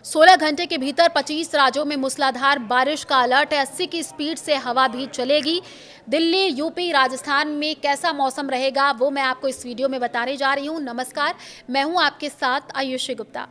16 घंटे के भीतर 25 राज्यों में मूसलाधार बारिश का अलर्ट है। 80 की स्पीड से हवा भी चलेगी। दिल्ली, यूपी, राजस्थान में कैसा मौसम रहेगा वो मैं आपको इस वीडियो में बताने जा रही हूँ। नमस्कार, मैं हूँ आपके साथ आयुषी गुप्ता।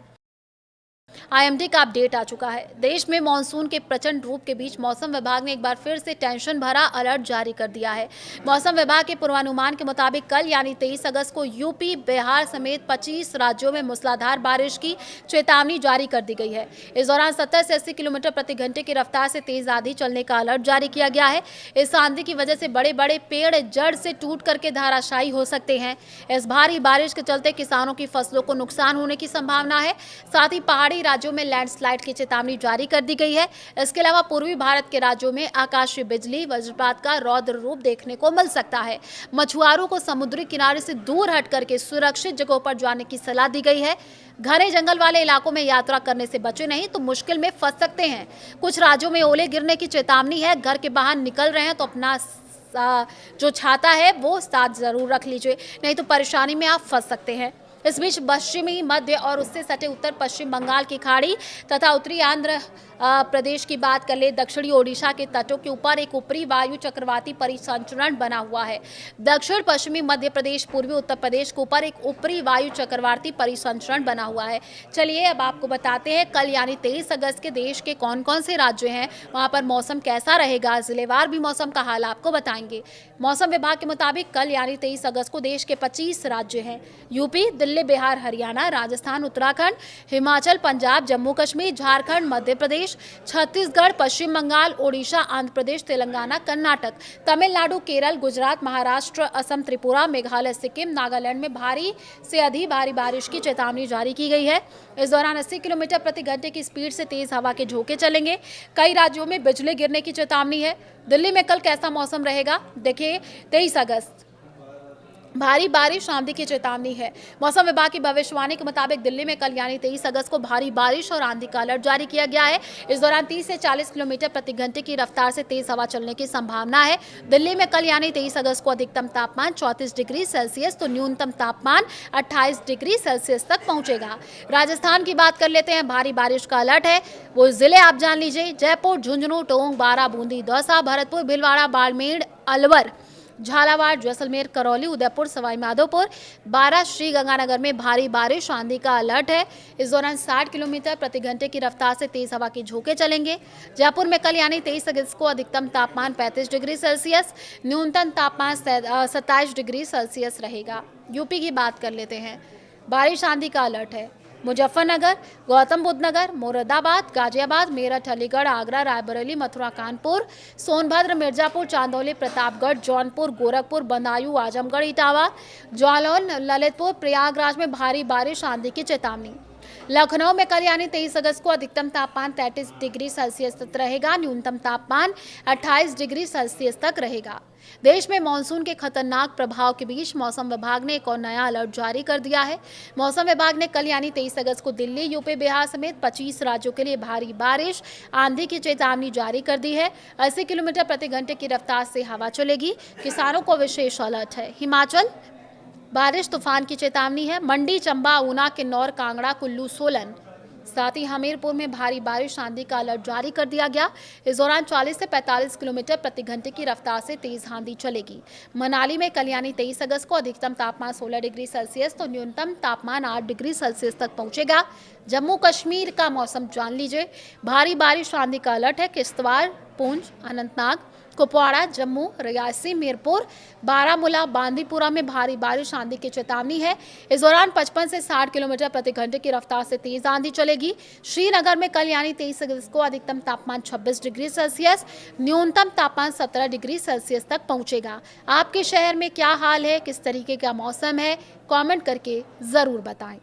आईएमडी का अपडेट आ चुका है। देश में मानसून के प्रचंड रूप के बीच मौसम विभाग ने एक बार फिर से टेंशन भरा अलर्ट जारी कर दिया है। मौसम विभाग के पूर्वानुमान के मुताबिक कल यानी 23 अगस्त को यूपी, बिहार समेत 25 राज्यों में मूसलाधार बारिश की चेतावनी जारी कर दी गई है। इस दौरान 70 से 80 किलोमीटर प्रति घंटे की रफ्तार से तेज आंधी चलने का अलर्ट जारी किया गया है। इस आंधी की वजह से बड़े बड़े पेड़ जड़ से टूट करके धराशायी हो सकते हैं। इस भारी बारिश के चलते किसानों की फसलों को नुकसान होने की संभावना है। साथ ही पहाड़ी राज्यों में लैंडस्लाइड की चेतावनी जारी कर दी गई है। इसके अलावा पूर्वी भारत के राज्यों में आकाशीय बिजली, वज्रपात का रौद्र रूप देखने को मिल सकता है। मछुआरों को समुद्री किनारे से दूर हट करके सुरक्षित जगहों पर जाने की सलाह दी गई है। घने जंगल वाले इलाकों में यात्रा करने से बचे, नहीं तो मुश्किल में फंस सकते हैं। कुछ राज्यों में ओले गिरने की चेतावनी है। घर के बाहर निकल रहे हैं तो अपना जो छाता है वो साथ जरूर रख लीजिए, नहीं तो परेशानी में आप फंस सकते हैं। इस बीच पश्चिमी, मध्य और उससे सटे उत्तर पश्चिम बंगाल की खाड़ी तथा उत्तरी आंध्र प्रदेश की बात कर ले, दक्षिणी ओडिशा के तटों के ऊपर एक ऊपरी वायु चक्रवाती परिसंचरण बना हुआ है। दक्षिण पश्चिमी मध्य प्रदेश, पूर्वी उत्तर प्रदेश के ऊपर एक ऊपरी वायु चक्रवाती परिसंचरण बना हुआ है। चलिए अब आपको बताते हैं कल यानी 23 अगस्त के देश के कौन कौन से राज्य हैं, वहां पर मौसम कैसा रहेगा। जिलेवार भी मौसम का हाल आपको बताएंगे। मौसम विभाग के मुताबिक कल यानी 23 अगस्त को देश के 25 राज्य हैं। यूपी, दिल्ली, बिहार, हरियाणा, राजस्थान, उत्तराखंड, हिमाचल, पंजाब, जम्मू कश्मीर, झारखंड, मध्य प्रदेश, छत्तीसगढ़, पश्चिम बंगाल, ओडिशा, आंध्र प्रदेश, तेलंगाना, कर्नाटक, तमिलनाडु, केरल, गुजरात, महाराष्ट्र, असम, त्रिपुरा, मेघालय, सिक्किम, नागालैंड में भारी से अति भारी बारिश की चेतावनी जारी की गई है। इस दौरान 80 किलोमीटर प्रति घंटे की स्पीड से तेज हवा के झोंके चलेंगे। कई राज्यों में बिजली गिरने की चेतावनी है। दिल्ली में कल कैसा मौसम रहेगा देखिए। 23 अगस्त भारी बारिश, आंधी की चेतावनी है। मौसम विभाग की भविष्यवाणी के मुताबिक दिल्ली में कल यानी 23 अगस्त को भारी बारिश और आंधी का अलर्ट जारी किया गया है। इस दौरान 30 से 40 किलोमीटर प्रति घंटे की रफ्तार से तेज हवा चलने की संभावना है। दिल्ली में कल यानी 23 अगस्त को अधिकतम तापमान 34 डिग्री सेल्सियस तो न्यूनतम तापमान 28 डिग्री सेल्सियस तक पहुंचेगा। राजस्थान की बात कर लेते हैं। भारी बारिश का अलर्ट है, वो जिले आप जान लीजिए। जयपुर, झुंझुनू, टोंक, बारां, बूंदी, दौसा, भरतपुर, भीलवाड़ा, बाड़मेर, अलवर, झालावाड़, जैसलमेर, करौली, उदयपुर, सवाई माधोपुर, बारां, श्री गंगानगर में भारी बारिश, आंधी का अलर्ट है। इस दौरान 60 किलोमीटर प्रति घंटे की रफ्तार से तेज हवा के झोंके चलेंगे। जयपुर में कल यानी 23 अगस्त को अधिकतम तापमान 35 डिग्री सेल्सियस, न्यूनतम तापमान 27 डिग्री सेल्सियस रहेगा। यूपी की बात कर लेते हैं। बारिश, आंधी का अलर्ट है। मुजफ्फरनगर, गौतम बुद्ध नगर, मुरादाबाद, गाजियाबाद, मेरठ, अलीगढ़, आगरा, रायबरेली, मथुरा, कानपुर, सोनभद्र, मिर्जापुर, चांदौली, प्रतापगढ़, जौनपुर, गोरखपुर, बदायूं, आजमगढ़, इटावा, जालौन, ललितपुर, प्रयागराज में भारी बारिश, आंधी की चेतावनी। लखनऊ में कल यानी 23 अगस्त को अधिकतम तापमान 33 डिग्री सेल्सियस तक रहेगा, न्यूनतम तापमान 28 डिग्री सेल्सियस तक रहेगा। देश में मानसून के खतरनाक प्रभाव के बीच मौसम विभाग ने एक और नया अलर्ट जारी कर दिया है। मौसम विभाग ने कल यानी 23 अगस्त को दिल्ली, यूपी, बिहार समेत 25 राज्यों के लिए भारी बारिश, आंधी की चेतावनी जारी कर दी है। 80 किलोमीटर प्रति घंटे की रफ्तार से हवा चलेगी। किसानों को विशेष अलर्ट है। हिमाचल बारिश, तूफान की चेतावनी है। मंडी, चंबा, ऊना, किन्नौर, कांगड़ा, कुल्लू, सोलन, साथ ही हमीरपुर में भारी बारिश, आंधी का अलर्ट जारी कर दिया गया। इस दौरान 40 से 45 किलोमीटर प्रति घंटे की रफ्तार से तेज आंधी चलेगी। मनाली में कल यानी 23 अगस्त को अधिकतम तापमान 16 डिग्री सेल्सियस तो न्यूनतम तापमान 8 डिग्री सेल्सियस तक पहुंचेगा। जम्मू कश्मीर का मौसम जान लीजिए। भारी बारिश, आंधी का अलर्ट है। किश्तवाड़, पुंछ, अनंतनाग, कुपवाड़ा, जम्मू, रियासी, मीरपुर, बारामूला, बांदीपुरा में भारी बारिश, आंधी की चेतावनी है। इस दौरान 55 से 60 किलोमीटर प्रति घंटे की रफ्तार से तेज आंधी चलेगी। श्रीनगर में कल यानी 23 अगस्त को अधिकतम तापमान 26 डिग्री सेल्सियस, न्यूनतम तापमान 17 डिग्री सेल्सियस तक पहुंचेगा। आपके शहर में क्या हाल है, किस तरीके का मौसम है, कमेंट करके जरूर बताएं।